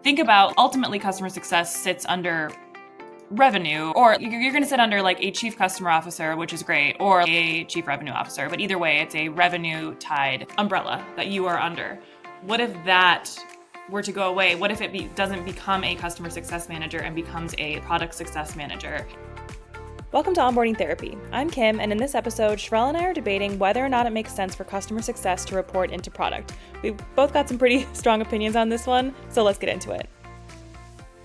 Think about ultimately customer success sits under revenue, or you're going to sit under like a chief customer officer, which is great, or a chief revenue officer. But either way, it's a revenue tied umbrella that you are under. What if that were to go away? What if it doesn't become a customer success manager and becomes a product success manager? Welcome to Onboarding Therapy. I'm Kim, and in this episode, Sherelle and I are debating whether or not it makes sense for customer success to report into product. We've both got some pretty strong opinions on this one, so let's get into it.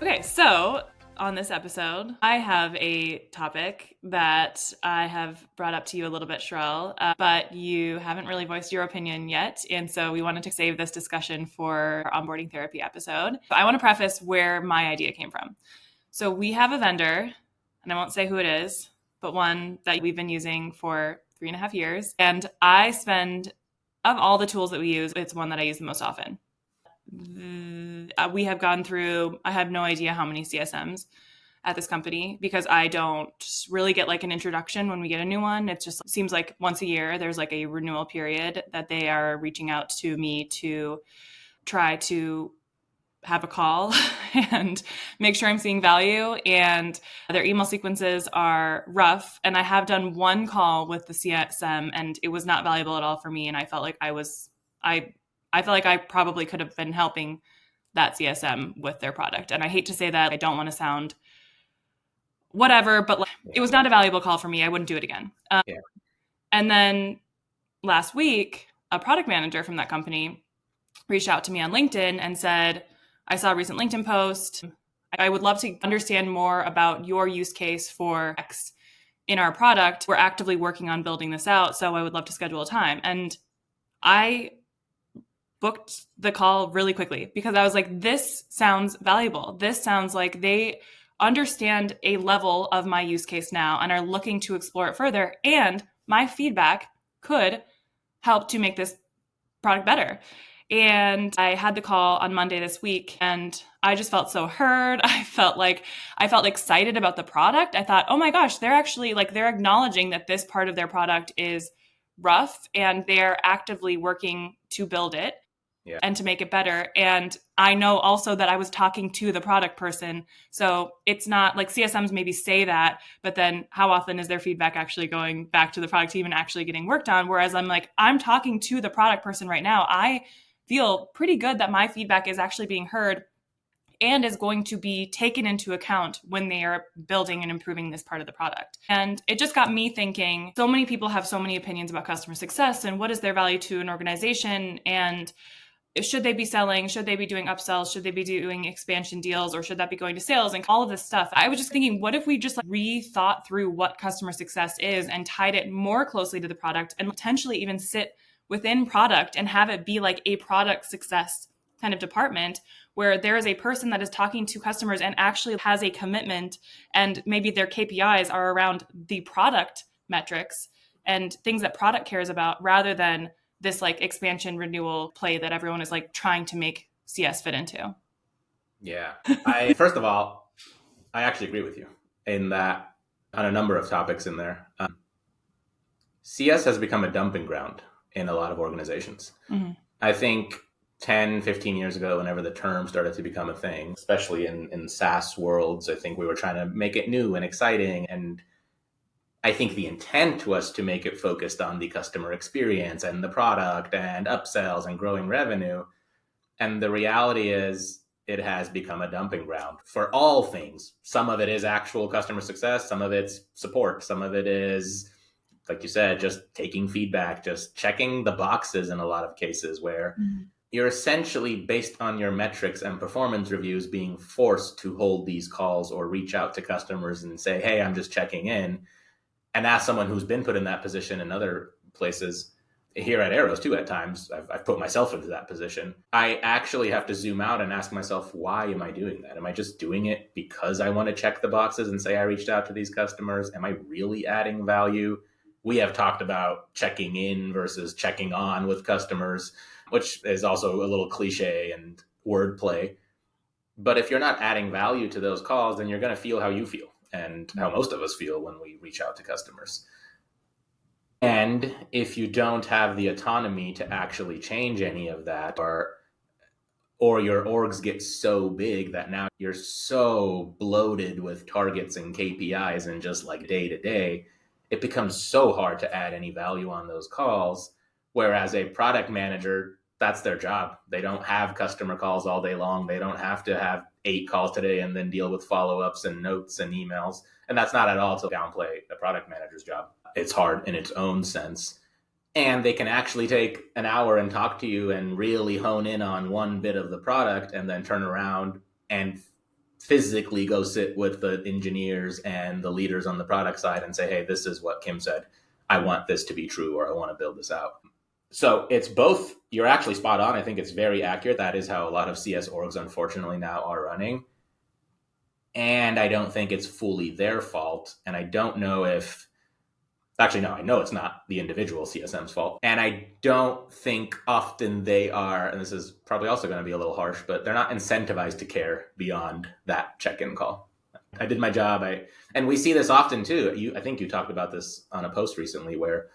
Okay, so on this episode, I have a topic that I have brought up to you a little bit, Sherelle, but you haven't really voiced your opinion yet, and so we wanted to save this discussion for our Onboarding Therapy episode. But I want to preface where my idea came from. So we have a vendor, and I won't say who it is, but one that we've been using for 3.5 years. And I spend, of all the tools that we use, it's one that I use the most often. We have gone through, I have no idea how many CSMs at this company because I don't really get like an introduction when we get a new one. It just seems like once a year, there's like a renewal period that they are reaching out to me to try to have a call and make sure I'm seeing value. And their email sequences are rough. And I have done one call with the CSM and it was not valuable at all for me. And I felt like I felt like I probably could have been helping that CSM with their product. And I hate to say that. I don't want to sound whatever, but it was not a valuable call for me. I wouldn't do it again. And then last week, a product manager from that company reached out to me on LinkedIn and said, I saw a recent LinkedIn post. I would love to understand more about your use case for X in our product. We're actively working on building this out, so I would love to schedule a time. And I booked the call really quickly because I was like, this sounds valuable. This sounds like they understand a level of my use case now and are looking to explore it further. And my feedback could help to make this product better. And I had the call on Monday this week and I just felt so heard. I felt excited about the product. I thought, oh my gosh, they're acknowledging that this part of their product is rough and they're actively working to build it and to make it better. And I know also that I was talking to the product person. So it's not like CSMs maybe say that, but then how often is their feedback actually going back to the product team and actually getting worked on? Whereas I'm talking to the product person right now. I feel pretty good that my feedback is actually being heard and is going to be taken into account when they are building and improving this part of the product. And it just got me thinking, so many people have so many opinions about customer success and what is their value to an organization, and should they be selling? Should they be doing upsells? Should they be doing expansion deals? Or should that be going to sales? And all of this stuff. I was just thinking, what if we just rethought through what customer success is and tied it more closely to the product and potentially even sit within product and have it be like a product success kind of department where there is a person that is talking to customers and actually has a commitment, and maybe their KPIs are around the product metrics and things that product cares about, rather than this like expansion renewal play that everyone is like trying to make CS fit into. Yeah. First of all, I actually agree with you in that on a number of topics in there. CS has become a dumping ground in a lot of organizations. Mm-hmm. I think 10, 15 years ago, whenever the term started to become a thing, especially in SaaS worlds, I think we were trying to make it new and exciting. And I think the intent was to make it focused on the customer experience and the product and upsells and growing revenue. And the reality is it has become a dumping ground for all things. Some of it is actual customer success. Some of it's support. Some of it is, like you said, just taking feedback, just checking the boxes in a lot of cases where you're essentially, based on your metrics and performance reviews, being forced to hold these calls or reach out to customers and say, hey, I'm just checking in. And as someone who's been put in that position in other places, here at Arrows too, at times, I've put myself into that position. I actually have to zoom out and ask myself, why am I doing that? Am I just doing it because I want to check the boxes and say I reached out to these customers? Am I really adding value? We have talked about checking in versus checking on with customers, which is also a little cliche and wordplay. But if you're not adding value to those calls, then you're going to feel how you feel and how most of us feel when we reach out to customers. And if you don't have the autonomy to actually change any of that, or or your orgs get so big that now you're so bloated with targets and KPIs and just like day to day, it becomes so hard to add any value on those calls. Whereas a product manager, that's their job. They don't have customer calls all day long. They don't have to have 8 calls today and then deal with follow-ups and notes and emails. And that's not at all to downplay the product manager's job. It's hard in its own sense. And they can actually take an hour and talk to you and really hone in on one bit of the product and then turn around and physically go sit with the engineers and the leaders on the product side and say, hey, this is what Kim said. I want this to be true, or I want to build this out. So it's both. You're actually spot on. I think it's very accurate. That is how a lot of CS orgs, unfortunately, now are running. And I don't think it's fully their fault. And I don't know if, actually, no, I know it's not the individual CSM's fault. And I don't think often they are, and this is probably also going to be a little harsh, but they're not incentivized to care beyond that check-in call. I did my job. And we see this often too. I think you talked about this on a post recently where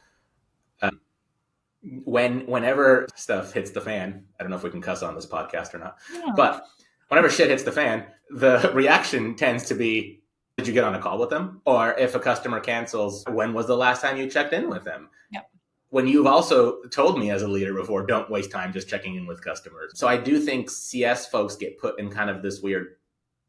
whenever stuff hits the fan, I don't know if we can cuss on this podcast or not, but whenever shit hits the fan, the reaction tends to be, did you get on a call with them? Or if a customer cancels, when was the last time you checked in with them? Yep. When you've also told me as a leader before, don't waste time just checking in with customers. So I do think CS folks get put in kind of this weird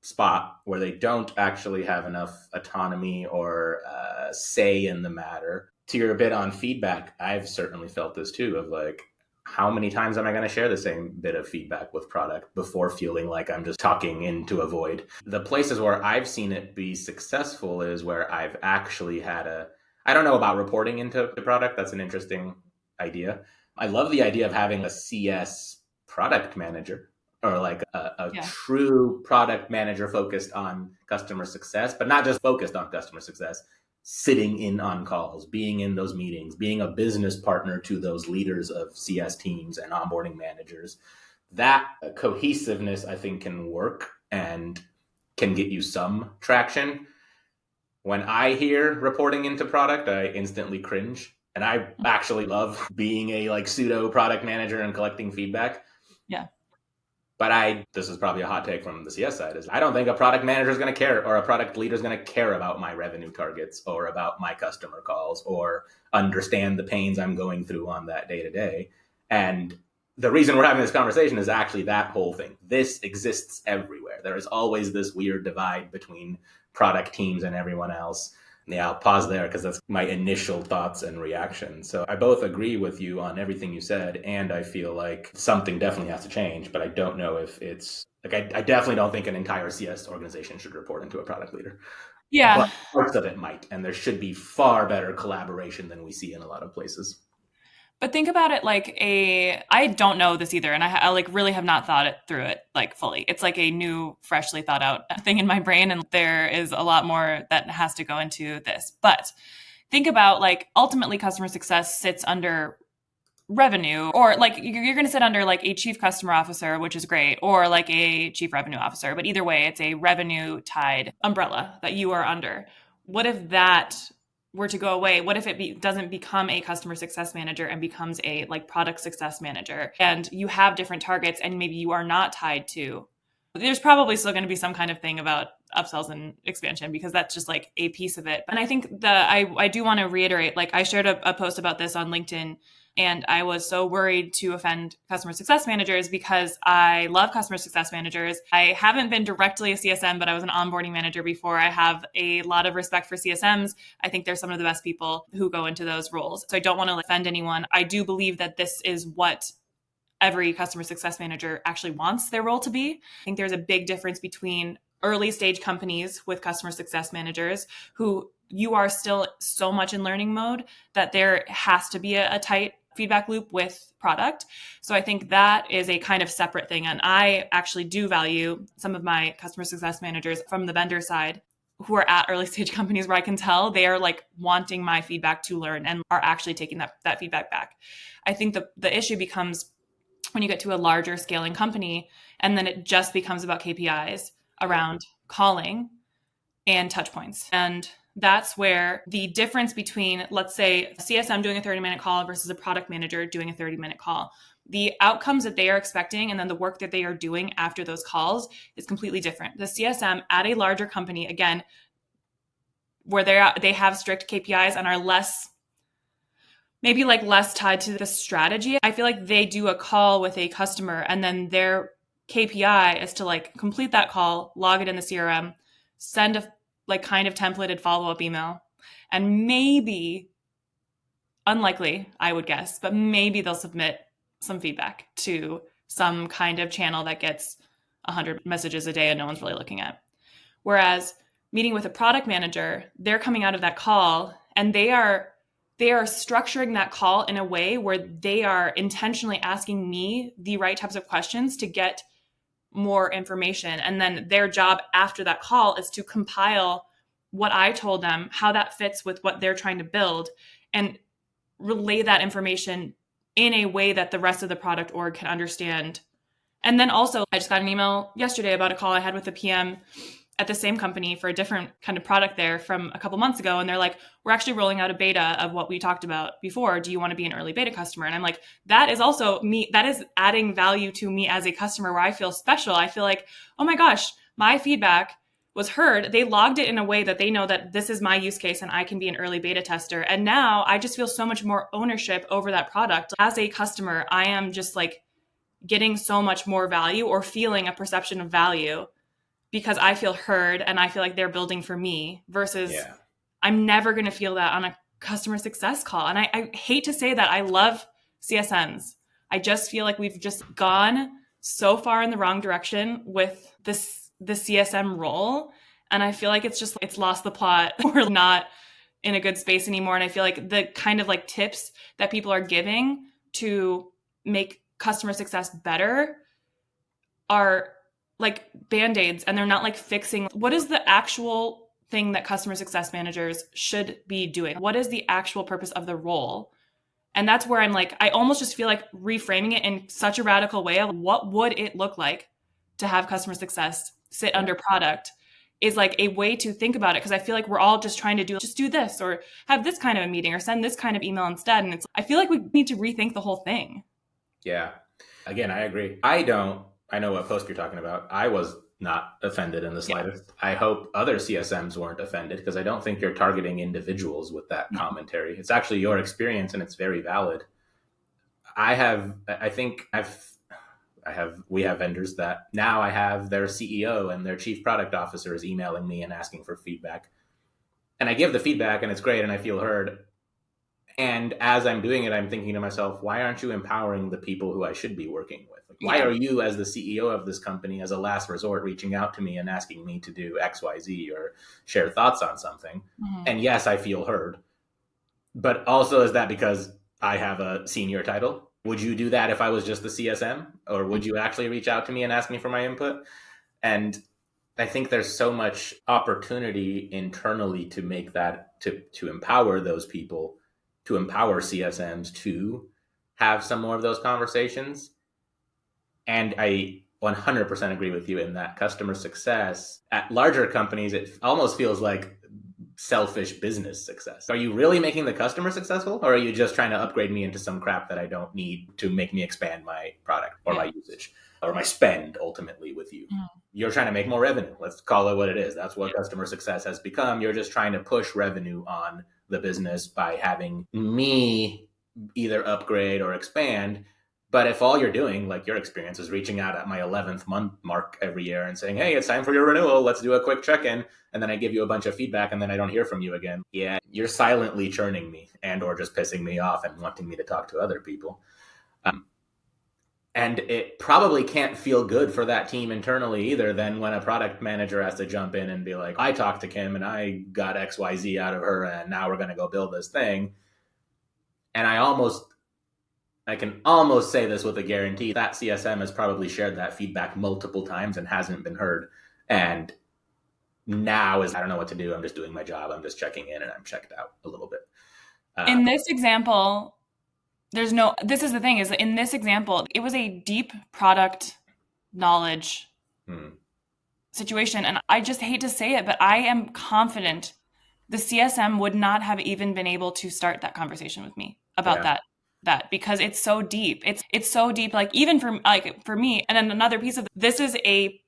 spot where they don't actually have enough autonomy or say in the matter. To your bit on feedback, I've certainly felt this too, of like, how many times am I going to share the same bit of feedback with product before feeling like I'm just talking into a void? The places where I've seen it be successful is where I've actually had I don't know about reporting into the product. That's an interesting idea. I love the idea of having a CS product manager, or like a true product manager focused on customer success, but not just focused on customer success, sitting in on calls, being in those meetings, being a business partner to those leaders of CS teams and onboarding managers. That cohesiveness, I think, can work and can get you some traction. When I hear reporting into product, I instantly cringe. And I actually love being a like pseudo product manager and collecting feedback. Yeah. But this is probably a hot take from the CS side, is I don't think a product manager is going to care, or a product leader is going to care about my revenue targets or about my customer calls or understand the pains I'm going through on that day to day. And the reason we're having this conversation is actually that whole thing. This exists everywhere. There is always this weird divide between product teams and everyone else. Yeah, I'll pause there because that's my initial thoughts and reactions. So I both agree with you on everything you said, and I feel like something definitely has to change, but I don't know if it's like, I definitely don't think an entire CS organization should report into a product leader. Yeah. But parts of it might, and there should be far better collaboration than we see in a lot of places. But think about it like I don't know this either. And I like really have not thought it through it like fully. It's like a new, freshly thought out thing in my brain. And there is a lot more that has to go into this. But think about like ultimately customer success sits under revenue, or like you're going to sit under like a chief customer officer, which is great, or like a chief revenue officer. But either way, it's a revenue tied umbrella that you are under. What if that were to go away? What if it doesn't become a customer success manager and becomes a like product success manager, and you have different targets and maybe you are not tied to, there's probably still going to be some kind of thing about upsells and expansion because that's just like a piece of it. But I think I do want to reiterate, like I shared a post about this on LinkedIn, and I was so worried to offend customer success managers because I love customer success managers. I haven't been directly a CSM, but I was an onboarding manager before. I have a lot of respect for CSMs. I think they're some of the best people who go into those roles. So I don't want to offend anyone. I do believe that this is what every customer success manager actually wants their role to be. I think there's a big difference between early stage companies with customer success managers who you are still so much in learning mode that there has to be a tight feedback loop with product. So I think that is a kind of separate thing. And I actually do value some of my customer success managers from the vendor side who are at early stage companies where I can tell they are like wanting my feedback to learn and are actually taking that feedback back. I think the issue becomes when you get to a larger scaling company and then it just becomes about KPIs around calling and touch points. And that's where the difference between, let's say, a CSM doing a 30-minute call versus a product manager doing a 30-minute call, the outcomes that they are expecting and then the work that they are doing after those calls is completely different. The CSM at a larger company, again, where they have strict KPIs and are less tied to the strategy. I feel like they do a call with a customer and then their KPI is to like complete that call, log it in the CRM, send a like kind of templated follow-up email, and maybe, unlikely, I would guess, but maybe they'll submit some feedback to some kind of channel that gets 100 messages a day and no one's really looking at. Whereas meeting with a product manager, they're coming out of that call and they are structuring that call in a way where they are intentionally asking me the right types of questions to get more information. And then their job after that call is to compile what I told them, how that fits with what they're trying to build, and relay that information in a way that the rest of the product org can understand. And then also, I just got an email yesterday about a call I had with the PM at the same company for a different kind of product there from a couple months ago. And they're like, we're actually rolling out a beta of what we talked about before. Do you want to be an early beta customer? And I'm like, that is also me. That is adding value to me as a customer where I feel special. I feel like, oh my gosh, my feedback was heard. They logged it in a way that they know that this is my use case and I can be an early beta tester. And now I just feel so much more ownership over that product. As a customer, I am just like getting so much more value or feeling a perception of value because I feel heard and I feel like they're building for me versus I'm never going to feel that on a customer success call. And I hate to say that I love CSMs. I just feel like we've just gone so far in the wrong direction with the CSM role. And I feel like it's lost the plot. We're not in a good space anymore. And I feel like the kind of like tips that people are giving to make customer success better are like band-aids, and they're not like fixing what is the actual thing that customer success managers should be doing. What is the actual purpose of the role? And that's where I'm like, I almost just feel like reframing it in such a radical way of what would it look like to have customer success sit under product is like a way to think about it. Because I feel like we're all just trying to do this or have this kind of a meeting or send this kind of email instead. And I feel like we need to rethink the whole thing. Yeah. Again, I agree. I know what post you're talking about. I was not offended in the slightest. Yeah. I hope other CSMs weren't offended because I don't think you're targeting individuals with that commentary. It's actually your experience and it's very valid. We have vendors that now I have their CEO and their chief product officer is emailing me and asking for feedback. And I give the feedback and it's great and I feel heard. And as I'm doing it, I'm thinking to myself, why aren't you empowering the people who I should be working with? Like, why are you, as the CEO of this company, as a last resort, reaching out to me and asking me to do X, Y, Z or share thoughts on something? Mm-hmm. And yes, I feel heard. But also, is that because I have a senior title? Would you do that if I was just the CSM? Or would you actually reach out to me and ask me for my input? And I think there's so much opportunity internally to make that, to empower those people, to empower CSMs to have some more of those conversations. And I 100% agree with you in that customer success at larger companies, it almost feels like selfish business success. Are you really making the customer successful, or are you just trying to upgrade me into some crap that I don't need to make me expand my product or my usage or my spend ultimately with you? Mm. You're trying to make more revenue. Let's call it what it is. That's what customer success has become. You're just trying to push revenue on the business by having me either upgrade or expand. But if all you're doing, like your experience, is reaching out at my 11th month mark every year and saying, hey, it's time for your renewal, let's do a quick check-in, and then I give you a bunch of feedback and then I don't hear from you again. Yeah, you're silently churning me and or just pissing me off and wanting me to talk to other people. And it probably can't feel good for that team internally either then when a product manager has to jump in and be like, I talked to Kim and I got XYZ out of her and now we're going to go build this thing. And I can almost say this with a guarantee that CSM has probably shared that feedback multiple times and hasn't been heard. And now I don't know what to do. I'm just doing my job. I'm just checking in and I'm checked out a little bit. In this example, this is the thing, is that in this example, it was a deep product knowledge situation. And I just hate to say it, but I am confident the CSM would not have even been able to start that conversation with me about that. that because it's so deep. It's so deep. Like even for me, and then another piece of this is a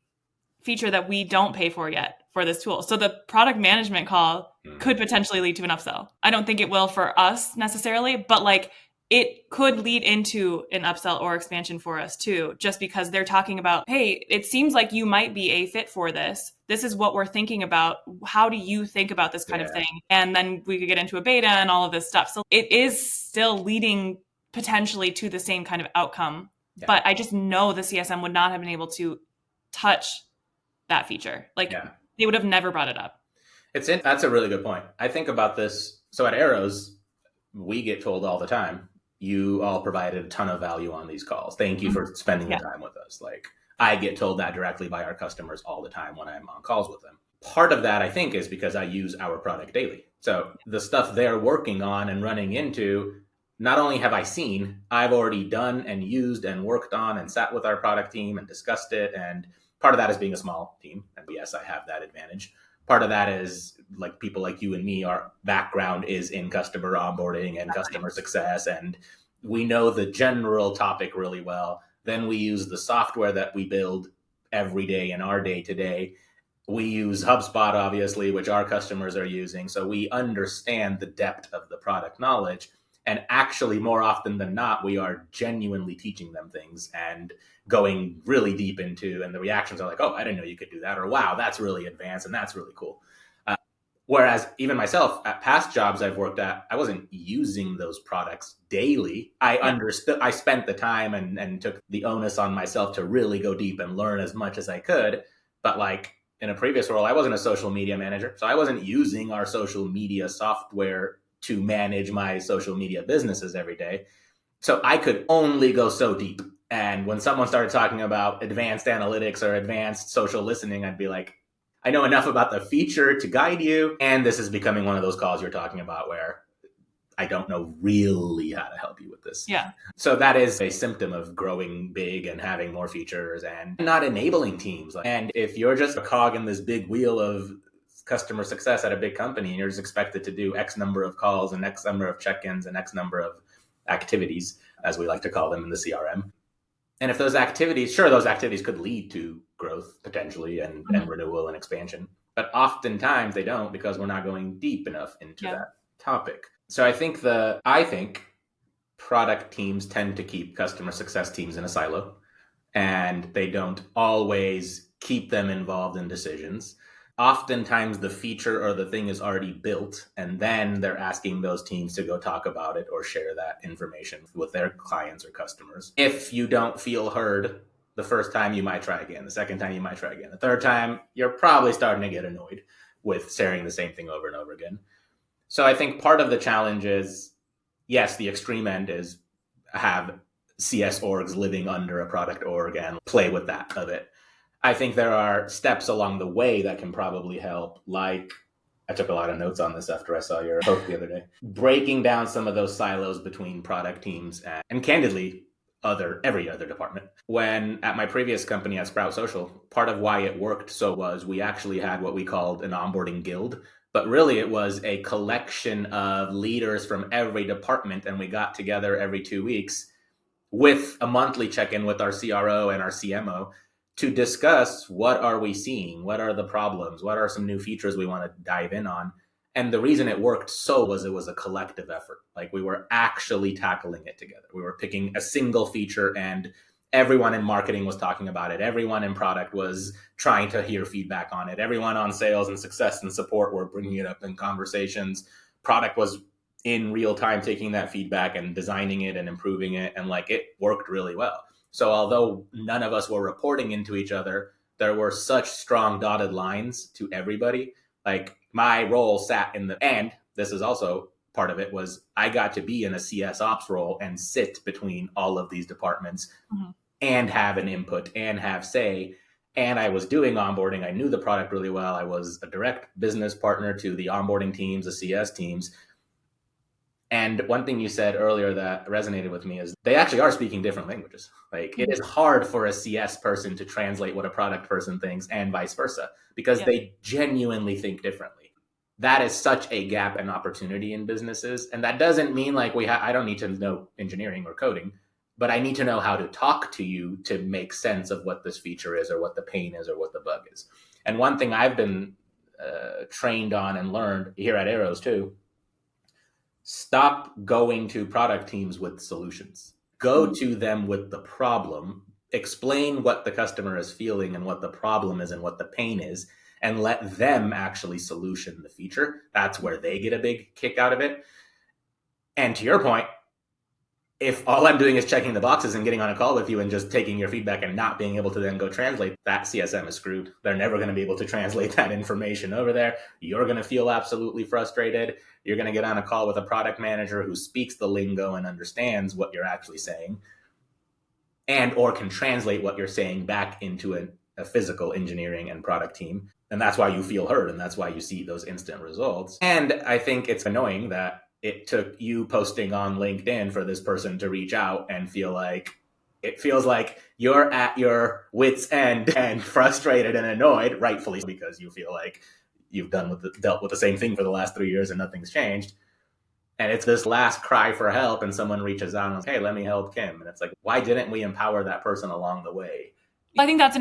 feature that we don't pay for yet for this tool. So the product management call could potentially lead to an upsell. I don't think it will for us necessarily, but like it could lead into an upsell or expansion for us too, just because they're talking about, hey, it seems like you might be a fit for this. This is what we're thinking about. How do you think about this kind of thing? And then we could get into a beta and all of this stuff. So it is still leading potentially to the same kind of outcome. Yeah. But I just know the CSM would not have been able to touch that feature. Like they would have never brought it up. That's a really good point. I think about this. So at Arrows, we get told all the time, you all provided a ton of value on these calls. Thank you for spending the time with us. Like I get told that directly by our customers all the time when I'm on calls with them. Part of that, I think, is because I use our product daily. So the stuff they're working on and running into, not only have I seen, I've already done and used and worked on and sat with our product team and discussed it. And part of that is being a small team. And yes, I have that advantage. Part of that is like people like you and me, our background is in customer onboarding and customer success. And we know the general topic really well. Then we use the software that we build every day in our day to day. We use HubSpot, obviously, which our customers are using. So we understand the depth of the product knowledge. And actually, more often than not, we are genuinely teaching them things and going really deep into, and the reactions are like, oh, I didn't know you could do that. Or wow, that's really advanced and that's really cool. Whereas even myself at past jobs I've worked at, I wasn't using those products daily. I understood, I spent the time and took the onus on myself to really go deep and learn as much as I could. But like in a previous role, I wasn't a social media manager. So I wasn't using our social media software to manage my social media businesses every day. So I could only go so deep. And when someone started talking about advanced analytics or advanced social listening, I'd be like, I know enough about the feature to guide you. And this is becoming one of those calls you're talking about where I don't know really how to help you with this. Yeah. So that is a symptom of growing big and having more features and not enabling teams. And if you're just a cog in this big wheel of customer success at a big company and you're just expected to do X number of calls and X number of check-ins and X number of activities, as we like to call them in the CRM. And if those activities could lead to growth potentially and renewal and expansion. But oftentimes they don't because we're not going deep enough into that topic. So I think product teams tend to keep customer success teams in a silo and they don't always keep them involved in decisions. Oftentimes the feature or the thing is already built and then they're asking those teams to go talk about it or share that information with their clients or customers. If you don't feel heard the first time, you might try again. The second time, you might try again. The third time, you're probably starting to get annoyed with sharing the same thing over and over again. So I think part of the challenge is, yes, the extreme end is have CS orgs living under a product org and play with that a bit. I think there are steps along the way that can probably help, like I took a lot of notes on this after I saw your post the other day, breaking down some of those silos between product teams and candidly, every other department. When at my previous company at Sprout Social, part of why it worked so was we actually had what we called an onboarding guild, but really it was a collection of leaders from every department. And we got together every 2 weeks with a monthly check-in with our CRO and our CMO to discuss what are we seeing, what are the problems, what are some new features we want to dive in on. And the reason it worked was it was a collective effort. Like we were actually tackling it together. We were picking a single feature and everyone in marketing was talking about it. Everyone in product was trying to hear feedback on it. Everyone on sales and success and support were bringing it up in conversations. Product was in real time taking that feedback and designing it and improving it. And like it worked really well. So although none of us were reporting into each other, there were such strong dotted lines to everybody. Like my role sat in and this is also part of it, was I got to be in a CS ops role and sit between all of these departments and have an input and have say. And I was doing onboarding. I knew the product really well. I was a direct business partner to the onboarding teams, the CS teams. And one thing you said earlier that resonated with me is they actually are speaking different languages. Like it is hard for a CS person to translate what a product person thinks and vice versa, because they genuinely think differently. that is such a gap and opportunity in businesses. And that doesn't mean like I don't need to know engineering or coding, but I need to know how to talk to you to make sense of what this feature is or what the pain is or what the bug is. And one thing I've been trained on and learned here at Arrows too, stop going to product teams with solutions. Go to them with the problem, explain what the customer is feeling and what the problem is and what the pain is, and let them actually solution the feature. That's where they get a big kick out of it. And to your point, if all I'm doing is checking the boxes and getting on a call with you and just taking your feedback and not being able to then go translate, that CSM is screwed. They're never going to be able to translate that information over there. You're going to feel absolutely frustrated. You're going to get on a call with a product manager who speaks the lingo and understands what you're actually saying and or can translate what you're saying back into a physical engineering and product team. And that's why you feel heard, and that's why you see those instant results. And I think it's annoying that it took you posting on LinkedIn for this person to reach out and it feels like you're at your wit's end and frustrated and annoyed, rightfully, because you feel like you've dealt with the same thing for the last 3 years and nothing's changed. And it's this last cry for help, and someone reaches out and says, hey, let me help Kim. And it's like, why didn't we empower that person along the way? I think that's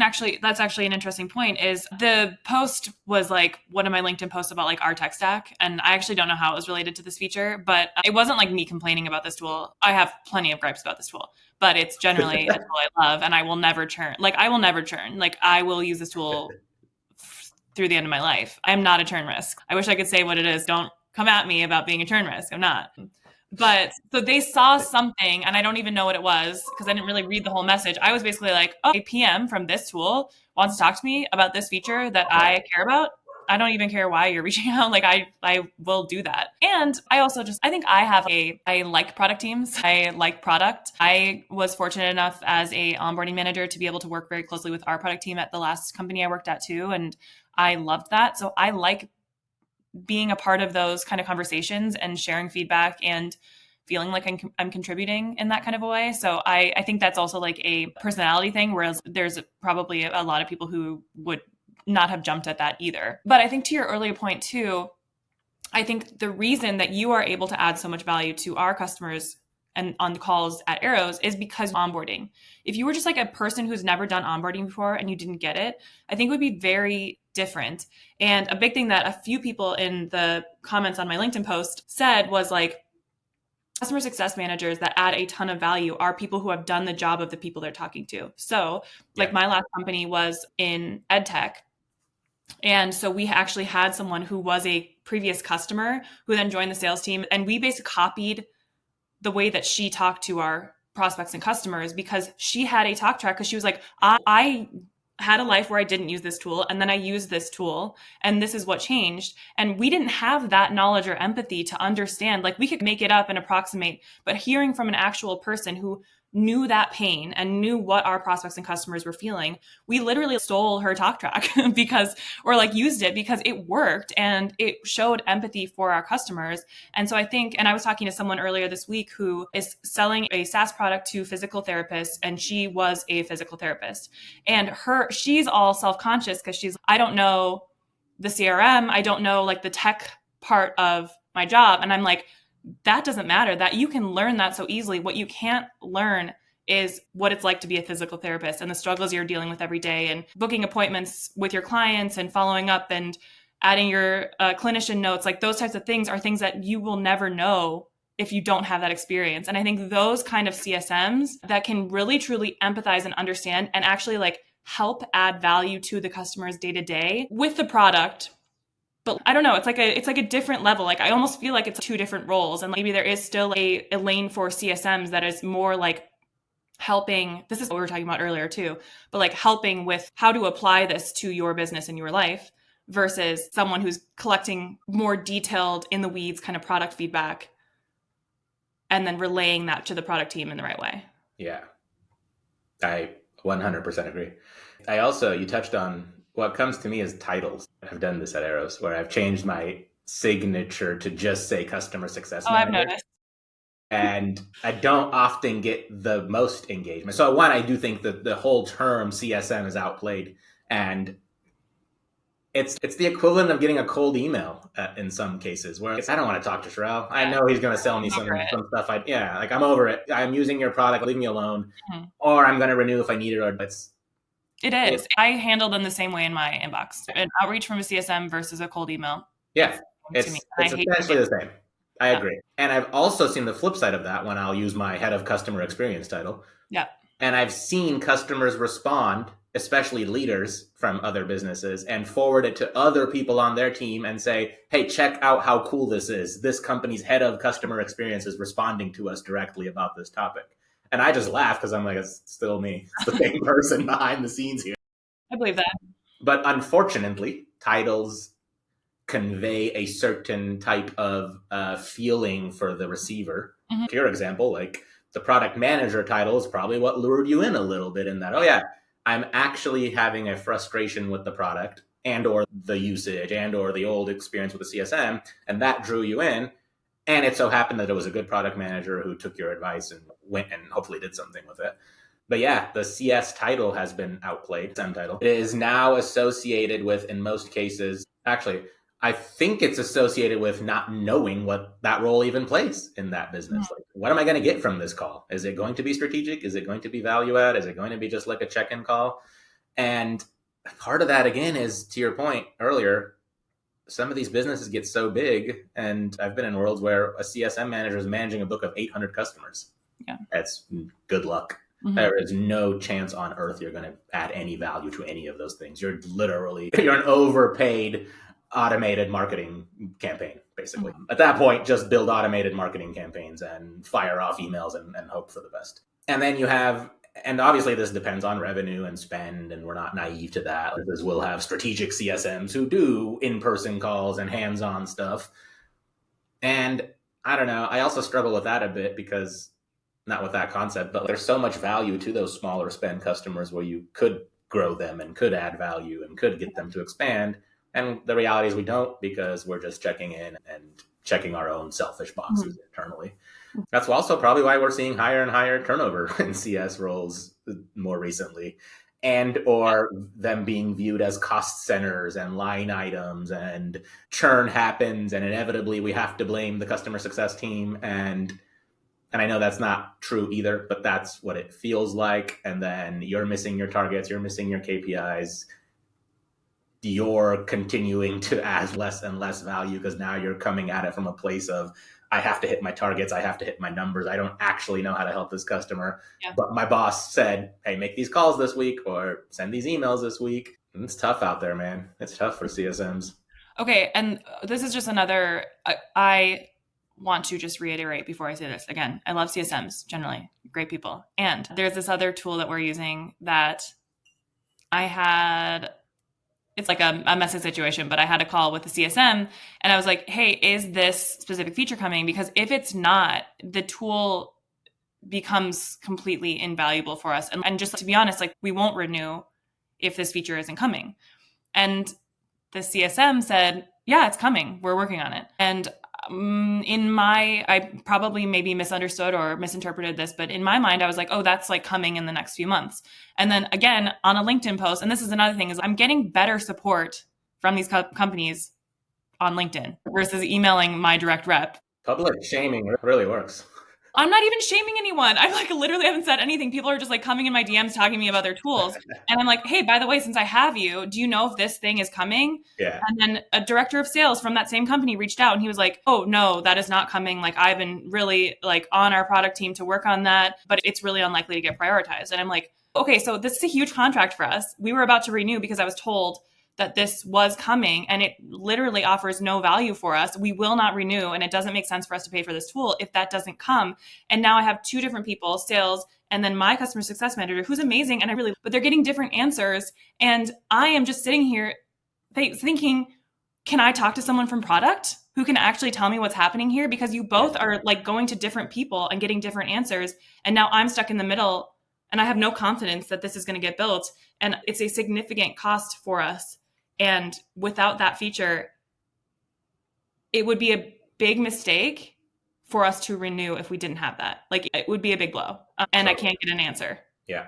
actually an interesting point. Is the post was like one of my LinkedIn posts about like our tech stack, and I actually don't know how it was related to this feature, but it wasn't like me complaining about this tool. I have plenty of gripes about this tool, but it's generally a tool I love, and I will never churn. Like I will use this tool through the end of my life. I'm not a churn risk. I wish I could say what it is. Don't come at me about being a churn risk. I'm not. But so they saw something, and I don't even know what it was because I didn't really read the whole message. I was basically like, oh, a PM from this tool wants to talk to me about this feature that I care about. I don't even care why you're reaching out. Like I will do that. And I also I think I like product teams. I like product. I was fortunate enough as a onboarding manager to be able to work very closely with our product team at the last company I worked at too. And I loved that. So I like being a part of those kind of conversations and sharing feedback and feeling like I'm contributing in that kind of a way. So I think that's also like a personality thing, whereas there's probably a lot of people who would not have jumped at that either. But I think to your earlier point too, I think the reason that you are able to add so much value to our customers and on the calls at Arrows is because onboarding. If you were just like a person who's never done onboarding before and you didn't get it, I think it would be very different. And a big thing that a few people in the comments on my LinkedIn post said was like, customer success managers that add a ton of value are people who have done the job of the people they're talking to. So like my last company was in ed tech. And so we actually had someone who was a previous customer who then joined the sales team. And we basically copied the way that she talked to our prospects and customers because she had a talk track because she was like, I had a life where I didn't use this tool and then I used this tool and this is what changed. And we didn't have that knowledge or empathy to understand, like we could make it up and approximate, but hearing from an actual person who knew that pain and knew what our prospects and customers were feeling, we literally stole her talk track or like used it because it worked and it showed empathy for our customers. And so I think, and I was talking to someone earlier this week who is selling a SaaS product to physical therapists, and she was a physical therapist, and she's all self-conscious because I don't know the CRM. I don't know like the tech part of my job. And I'm like, that doesn't matter, that you can learn that so easily. What you can't learn is what it's like to be a physical therapist and the struggles you're dealing with every day and booking appointments with your clients and following up and adding your clinician notes. Like those types of things are things that you will never know if you don't have that experience. And I think those kind of CSMs that can really truly empathize and understand and actually like help add value to the customer's day to day with the product. But I don't know, it's like a different level. Like I almost feel like it's two different roles. And maybe there is still a lane for CSMs that is more like helping. This is what we were talking about earlier too, but like helping with how to apply this to your business and your life versus someone who's collecting more detailed in the weeds kind of product feedback and then relaying that to the product team in the right way. Yeah, I 100% agree. You touched on what comes to me as titles. I've done this at Arrows where I've changed my signature to just say customer success manager. I've noticed. And I don't often get the most engagement. So one, I do think that the whole term CSM is outplayed. And It's the equivalent of getting a cold email in some cases where I don't want to talk to Sherelle. I know he's going to sell me some stuff. Like I'm over it. I'm using your product. Leave me alone. Mm-hmm. Or I'm going to renew if I need it. Or it is. I handle them the same way in my inbox. An outreach from a CSM versus a cold email. Yeah, it's essentially the same. I agree. And I've also seen the flip side of that when I'll use my head of customer experience title. Yeah. And I've seen customers respond, especially leaders from other businesses, and forward it to other people on their team and say, hey, check out how cool this is. This company's head of customer experience is responding to us directly about this topic. And I just laugh because I'm like, it's still me. It's the same person behind the scenes here. I believe that. But unfortunately, titles convey a certain type of feeling for the receiver. Mm-hmm. For your example, like the product manager title is probably what lured you in a little bit in that, oh yeah, I'm actually having a frustration with the product and or the usage and or the old experience with the CSM, and that drew you in. And it so happened that it was a good product manager who took your advice and went and hopefully did something with it. But yeah, the CS title has been outplayed, CSM title. It is now associated with, in most cases, actually, I think it's associated with not knowing what that role even plays in that business. Like, what am I going to get from this call? Is it going to be strategic? Is it going to be value add? Is it going to be just like a check-in call? And part of that, again, is to your point earlier, some of these businesses get so big, and I've been in worlds where a CSM manager is managing a book of 800 customers. Yeah. That's good luck. Mm-hmm. There is no chance on earth you're going to add any value to any of those things. You're an overpaid automated marketing campaign, basically. Mm-hmm. At that point, just build automated marketing campaigns and fire off emails and hope for the best. And then you have, and obviously this depends on revenue and spend, and we're not naive to that, because we'll have strategic CSMs who do in-person calls and hands-on stuff. And I don't know, I also struggle with that a bit because, not with that concept, but there's so much value to those smaller spend customers where you could grow them and could add value and could get them to expand. And the reality is we don't, because we're just checking in and checking our own selfish boxes internally. That's also probably why we're seeing higher and higher turnover in CS roles more recently, and or them being viewed as cost centers and line items, and churn happens and inevitably we have to blame the customer success team. And I know that's not true either, but that's what it feels like. And then you're missing your targets, you're missing your KPIs. You're continuing to add less and less value because now you're coming at it from a place of, I have to hit my targets, I have to hit my numbers. I don't actually know how to help this customer. Yeah. But my boss said, hey, make these calls this week or send these emails this week. And it's tough out there, man. It's tough for CSMs. Okay. And this is just another, I want to just reiterate before I say this again. I love CSMs generally, great people. And there's this other tool that we're using that it's like a messy situation, but I had a call with the CSM and I was like, hey, is this specific feature coming? Because if it's not, the tool becomes completely invaluable for us. And just to be honest, like we won't renew if this feature isn't coming. And the CSM said, yeah, it's coming. We're working on it. And I probably maybe misunderstood or misinterpreted this, but in my mind, I was like, oh, that's like coming in the next few months. And then again, on a LinkedIn post, and this is another thing, is I'm getting better support from these companies on LinkedIn versus emailing my direct rep. Public shaming really works. I'm not even shaming anyone. I like literally haven't said anything. People are just like coming in my DMs talking to me about their tools. And I'm like, hey, by the way, since I have you, do you know if this thing is coming? Yeah. And then a director of sales from that same company reached out and he was like, oh, no, that is not coming. Like I've been really like on our product team to work on that, but it's really unlikely to get prioritized. And I'm like, okay, so this is a huge contract for us. We were about to renew because I was told that this was coming and it literally offers no value for us. We will not renew and it doesn't make sense for us to pay for this tool if that doesn't come. And now I have two different people, sales and then my customer success manager, who's amazing. And but they're getting different answers. And I am just sitting here thinking, can I talk to someone from product who can actually tell me what's happening here? Because you both are like going to different people and getting different answers. And now I'm stuck in the middle and I have no confidence that this is going to get built. And it's a significant cost for us. And without that feature, it would be a big mistake for us to renew if we didn't have that. Like it would be a big blow and I can't get an answer. Yeah.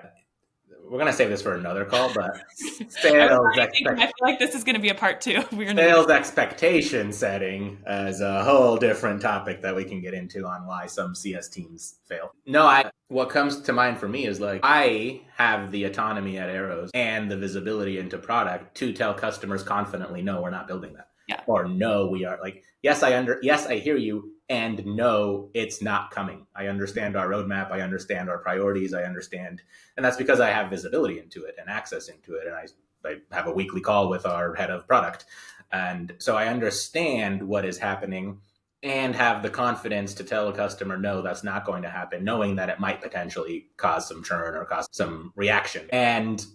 we're going to save this for another call, but I was sales already thinking, I feel like this is going to be a part 2. sales expectation setting is a whole different topic that we can get into on why some CS teams fail. No, what comes to mind for me is like, I have the autonomy at Arrows and the visibility into product to tell customers confidently, no, we're not building that. Yeah. Or no, we are. Like, yes, I hear you, and no, it's not coming. I understand our roadmap, I understand our priorities, and that's because I have visibility into it and access into it, and I have a weekly call with our head of product. And so I understand what is happening and have the confidence to tell a customer, no, that's not going to happen, knowing that it might potentially cause some churn or cause some reaction. And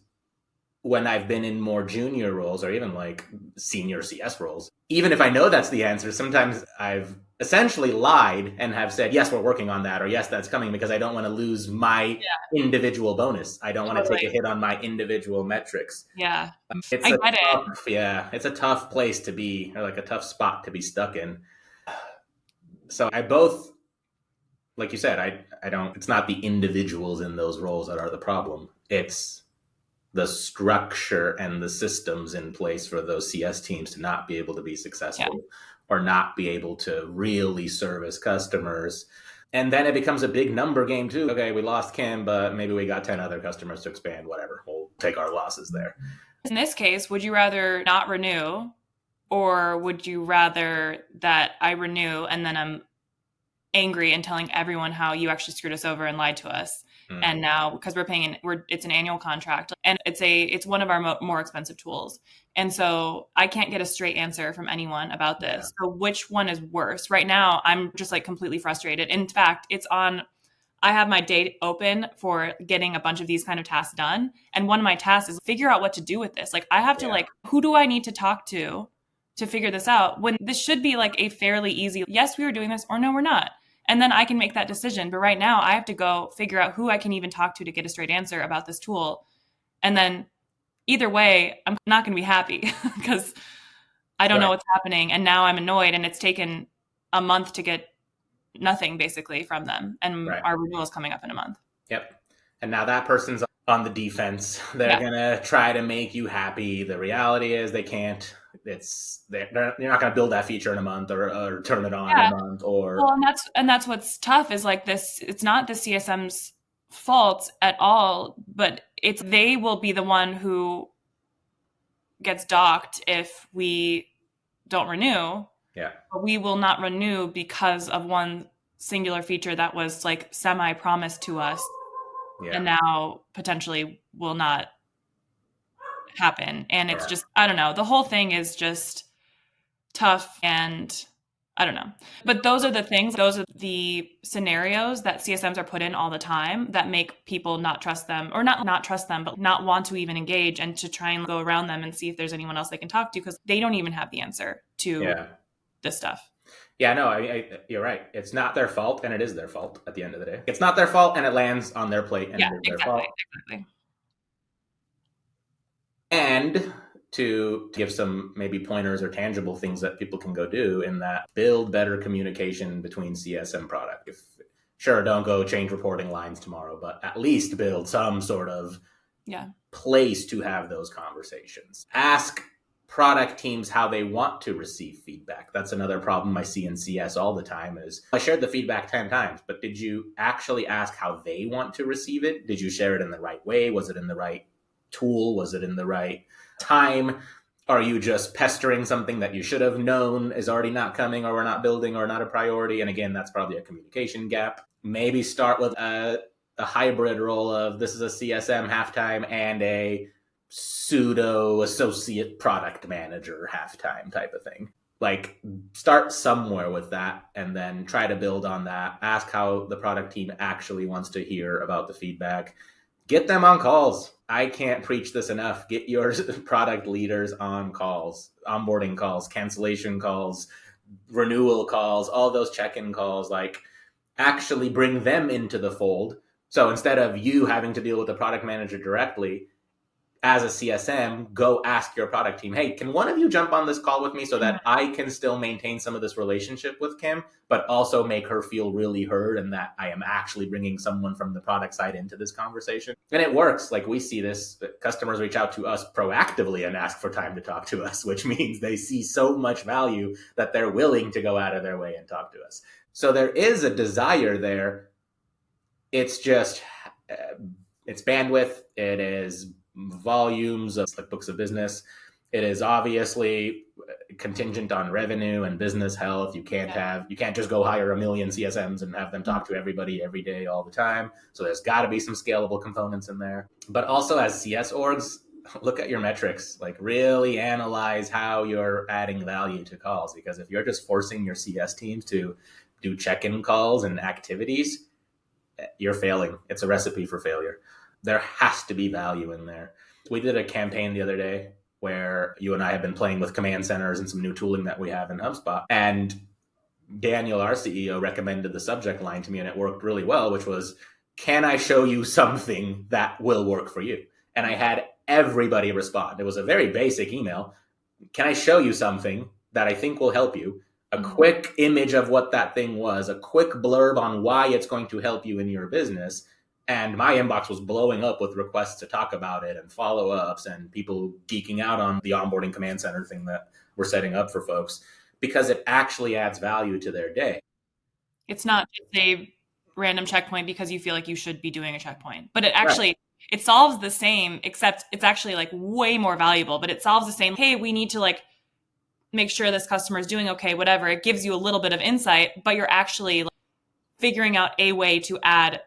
when I've been in more junior roles or even like senior CS roles, even if I know that's the answer, sometimes I've essentially lied and have said, yes, we're working on that, or yes, that's coming, because I don't want to lose my individual bonus. I don't want to take a hit on my individual metrics. Yeah. It's a tough place to be, or like a tough spot to be stuck in. So I both, like you said, I don't, it's not the individuals in those roles that are the problem. It's the structure and the systems in place for those CS teams to not be able to be successful or not be able to really service customers. And then it becomes a big number game too. Okay, we lost Kim, but maybe we got 10 other customers to expand, whatever. We'll take our losses there. In this case, would you rather not renew, or would you rather that I renew and then I'm angry and telling everyone how you actually screwed us over and lied to us? And now, because it's an annual contract, and it's one of our more expensive tools. And so I can't get a straight answer from anyone about this. So which one is worse? Right now, I'm just like completely frustrated. In fact, I have my date open for getting a bunch of these kind of tasks done. And one of my tasks is figure out what to do with this. Like, I have to who do I need to talk to figure this out, when this should be like a fairly easy, yes, we were doing this, or no, we're not. And then I can make that decision. But right now I have to go figure out who I can even talk to get a straight answer about this tool. And then either way, I'm not going to be happy because I don't know what's happening. And now I'm annoyed, and it's taken a month to get nothing basically from them. And our renewal is coming up in a month. Yep. And now that person's on the defense. They're going to try to make you happy. The reality is they can't. You're not going to build that feature in a month or turn it on in a month. And that's what's tough is like this. It's not the CSM's fault at all, but they will be the one who gets docked if we don't renew. Yeah. But we will not renew because of one singular feature that was like semi-promised to us, and now potentially will not happen. And it's just, I don't know, the whole thing is just tough, and I don't know. But those are the scenarios that CSMs are put in all the time that make people not trust them, or not trust them, but not want to even engage and to try and go around them and see if there's anyone else they can talk to, because they don't even have the answer to this stuff. Yeah, no, you're right. It's not their fault, and it is their fault at the end of the day. It's not their fault, and it lands on their plate, and it is their fault. Exactly. And to give some maybe pointers or tangible things that people can go do in that, build better communication between CS and product. Sure, don't go change reporting lines tomorrow, but at least build some sort of place to have those conversations. Ask product teams how they want to receive feedback. That's another problem I see in CS all the time is I shared the feedback 10 times, but did you actually ask how they want to receive it? Did you share it in the right way? Was it in the right tool? Was it in the right time? Are you just pestering something that you should have known is already not coming, or we're not building, or not a priority? And again, that's probably a communication gap. Maybe start with a hybrid role of this is a CSM halftime and a pseudo associate product manager halftime type of thing. Like, start somewhere with that and then try to build on that. Ask how the product team actually wants to hear about the feedback. Get them on calls. I can't preach this enough. Get your product leaders on calls, onboarding calls, cancellation calls, renewal calls, all those check-in calls. Like, actually bring them into the fold. So instead of you having to deal with the product manager directly, as a CSM, go ask your product team, hey, can one of you jump on this call with me so that I can still maintain some of this relationship with Kim, but also make her feel really heard and that I am actually bringing someone from the product side into this conversation. And it works. Like we see this, customers reach out to us proactively and ask for time to talk to us, which means they see so much value that they're willing to go out of their way and talk to us. So there is a desire there. It's just, it's bandwidth. It is volumes of like books of business. It is obviously contingent on revenue and business health. You can't just go hire 1 million CSMs and have them talk to everybody every day all the time. So there's got to be some scalable components in there. But also as CS orgs, look at your metrics, like really analyze how you're adding value to calls. Because if you're just forcing your CS teams to do check-in calls and activities, you're failing. It's a recipe for failure. There has to be value in there. We did a campaign the other day where you and I have been playing with command centers and some new tooling that we have in HubSpot. And Daniel, our CEO, recommended the subject line to me, and it worked really well, which was, can I show you something that will work for you? And I had everybody respond. It was a very basic email. Can I show you something that I think will help you? A quick image of what that thing was, a quick blurb on why it's going to help you in your business. And my inbox was blowing up with requests to talk about it and follow-ups and people geeking out on the onboarding command center thing that we're setting up for folks because it actually adds value to their day. It's not just a random checkpoint because you feel like you should be doing a checkpoint, but it actually, it solves the same, except it's actually like way more valuable, but it solves the same. Hey, we need to like make sure this customer is doing okay, whatever. It gives you a little bit of insight, but you're actually like figuring out a way to add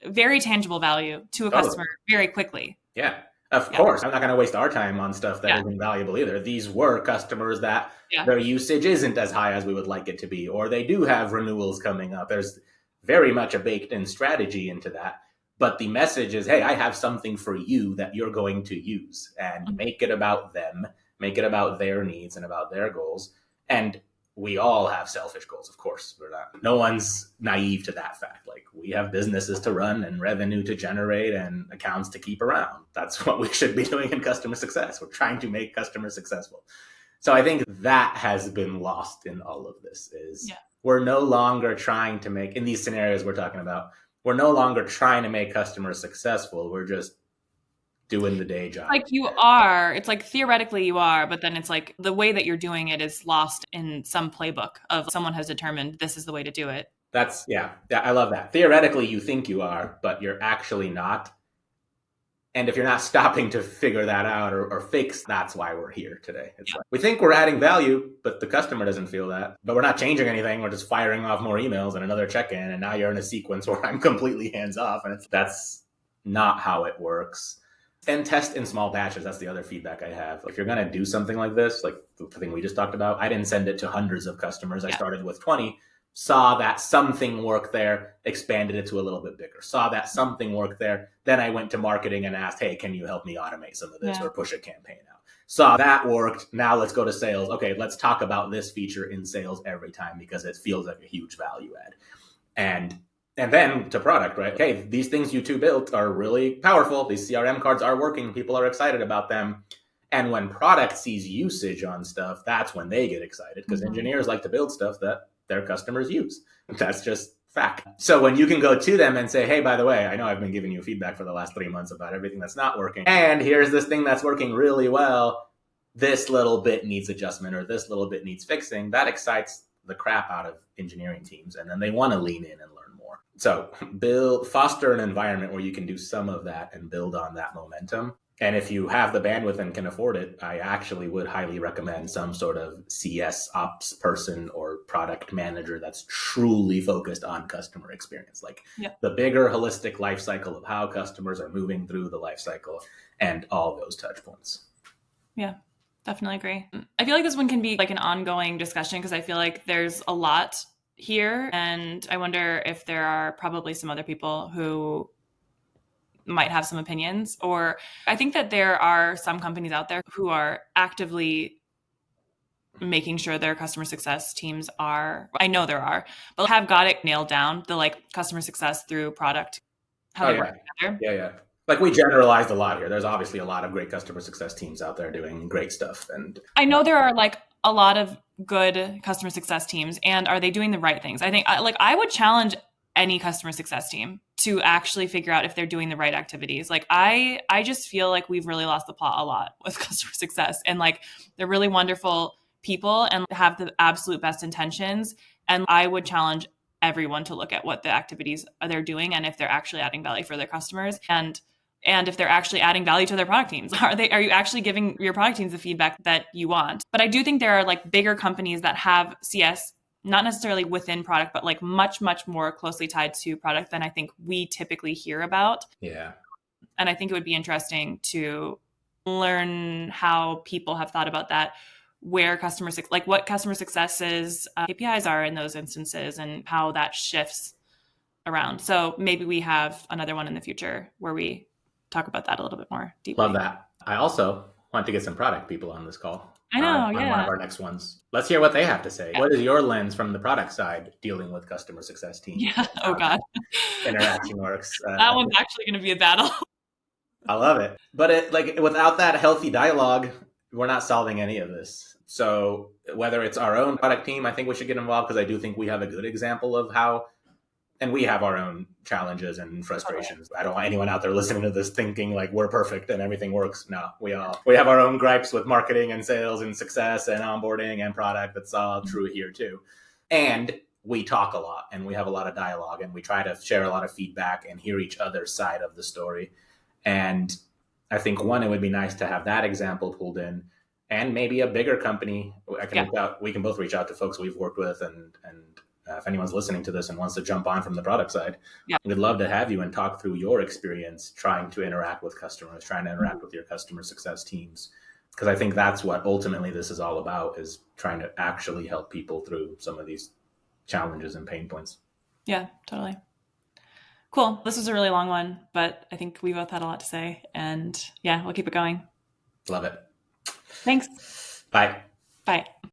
very tangible value to a customer very quickly. Yeah, of course. I'm not going to waste our time on stuff that isn't valuable either. These were customers that their usage isn't as high as we would like it to be, or they do have renewals coming up. There's very much a baked in strategy into that. But the message is, hey, I have something for you that you're going to use, and make it about them, make it about their needs and about their goals. And we all have selfish goals, of course. No one's naive to that fact. Like, we have businesses to run and revenue to generate and accounts to keep around. That's what we should be doing in customer success. We're trying to make customers successful. So I think that has been lost in all of this is we're no longer trying to make, in these scenarios we're talking about, we're no longer trying to make customers successful. We're just doing the day job. Like you are, it's like theoretically you are, but then it's like the way that you're doing it is lost in some playbook of someone has determined this is the way to do it. That's, I love that. Theoretically you think you are, but you're actually not. And if you're not stopping to figure that out or fix, that's why we're here today. It's like, we think we're adding value, but the customer doesn't feel that. But we're not changing anything. We're just firing off more emails and another check-in. And now you're in a sequence where I'm completely hands off. And that's not how it works. And test in small batches. That's the other feedback I have. If you're going to do something like this, like the thing we just talked about, I didn't send it to hundreds of customers. I started with 20, saw that something worked there, expanded it to a little bit bigger, saw that something worked there. Then I went to marketing and asked, hey, can you help me automate some of this or push a campaign out? Saw that worked. Now let's go to sales. Okay, let's talk about this feature in sales every time because it feels like a huge value add. And then to product, right? Okay, these things you two built are really powerful. These CRM cards are working. People are excited about them. And when product sees usage on stuff, that's when they get excited because engineers like to build stuff that their customers use. That's just fact. So when you can go to them and say, hey, by the way, I know I've been giving you feedback for the last 3 months about everything that's not working. And here's this thing that's working really well. This little bit needs adjustment or this little bit needs fixing. That excites the crap out of engineering teams. And then they want to lean in and learn more. So foster an environment where you can do some of that and build on that momentum. And if you have the bandwidth and can afford it, I actually would highly recommend some sort of CS ops person or product manager that's truly focused on customer experience, like the bigger holistic life cycle of how customers are moving through the life cycle and all those touch points. Yeah, definitely agree. I feel like this one can be like an ongoing discussion because I feel like there's a lot here. And I wonder if there are probably some other people who might have some opinions, or I think that there are some companies out there who are actively making sure their customer success teams are, I know there are, but have got it nailed down, the like customer success through product, how they work together. Yeah. Like we generalized a lot here. There's obviously a lot of great customer success teams out there doing great stuff. And I know there are like a lot of good customer success teams, and are they doing the right things? I think like I would challenge any customer success team to actually figure out if they're doing the right activities. Like I just feel like we've really lost the plot a lot with customer success, and like they're really wonderful people and have the absolute best intentions. And I would challenge everyone to look at what the activities they're doing and if they're actually adding value for their customers, and if they're actually adding value to their product teams. Are you actually giving your product teams the feedback that you want? But I do think there are like bigger companies that have CS not necessarily within product, but like much, much more closely tied to product than I think we typically hear about. yeah, And I think it would be interesting to learn how people have thought about that, where like what customer successes KPIs are in those instances, and how that shifts around. So maybe we have another one in the future where we talk about that a little bit more deeply. love that. I also want to get some product people on this call. I know, On one yeah. of our next ones. Let's hear what they have to say. Yeah. What is your lens from the product side dealing with customer success teams? Yeah. Oh God. Interaction works. That one's actually going to be a battle. I love it. But like without that healthy dialogue, we're not solving any of this. So whether it's our own product team, I think we should get involved because I do think we have a good example of how, and we have our own challenges and frustrations. I don't want anyone out there listening to this thinking like we're perfect and everything works. No, we have our own gripes with marketing and sales and success and onboarding and product. That's all true here too. And we talk a lot and we have a lot of dialogue and we try to share a lot of feedback and hear each other's side of the story. And I think one, it would be nice to have that example pulled in, and maybe a bigger company. We can both reach out to folks we've worked with, and if anyone's listening to this and wants to jump on from the product side, we'd love to have you and talk through your experience trying to interact with customers, trying to interact with your customer success teams. Because I think that's what ultimately this is all about, is trying to actually help people through some of these challenges and pain points. Yeah, totally. Cool. This was a really long one, but I think we both had a lot to say, and yeah, we'll keep it going. Love it. Thanks. Bye. Bye.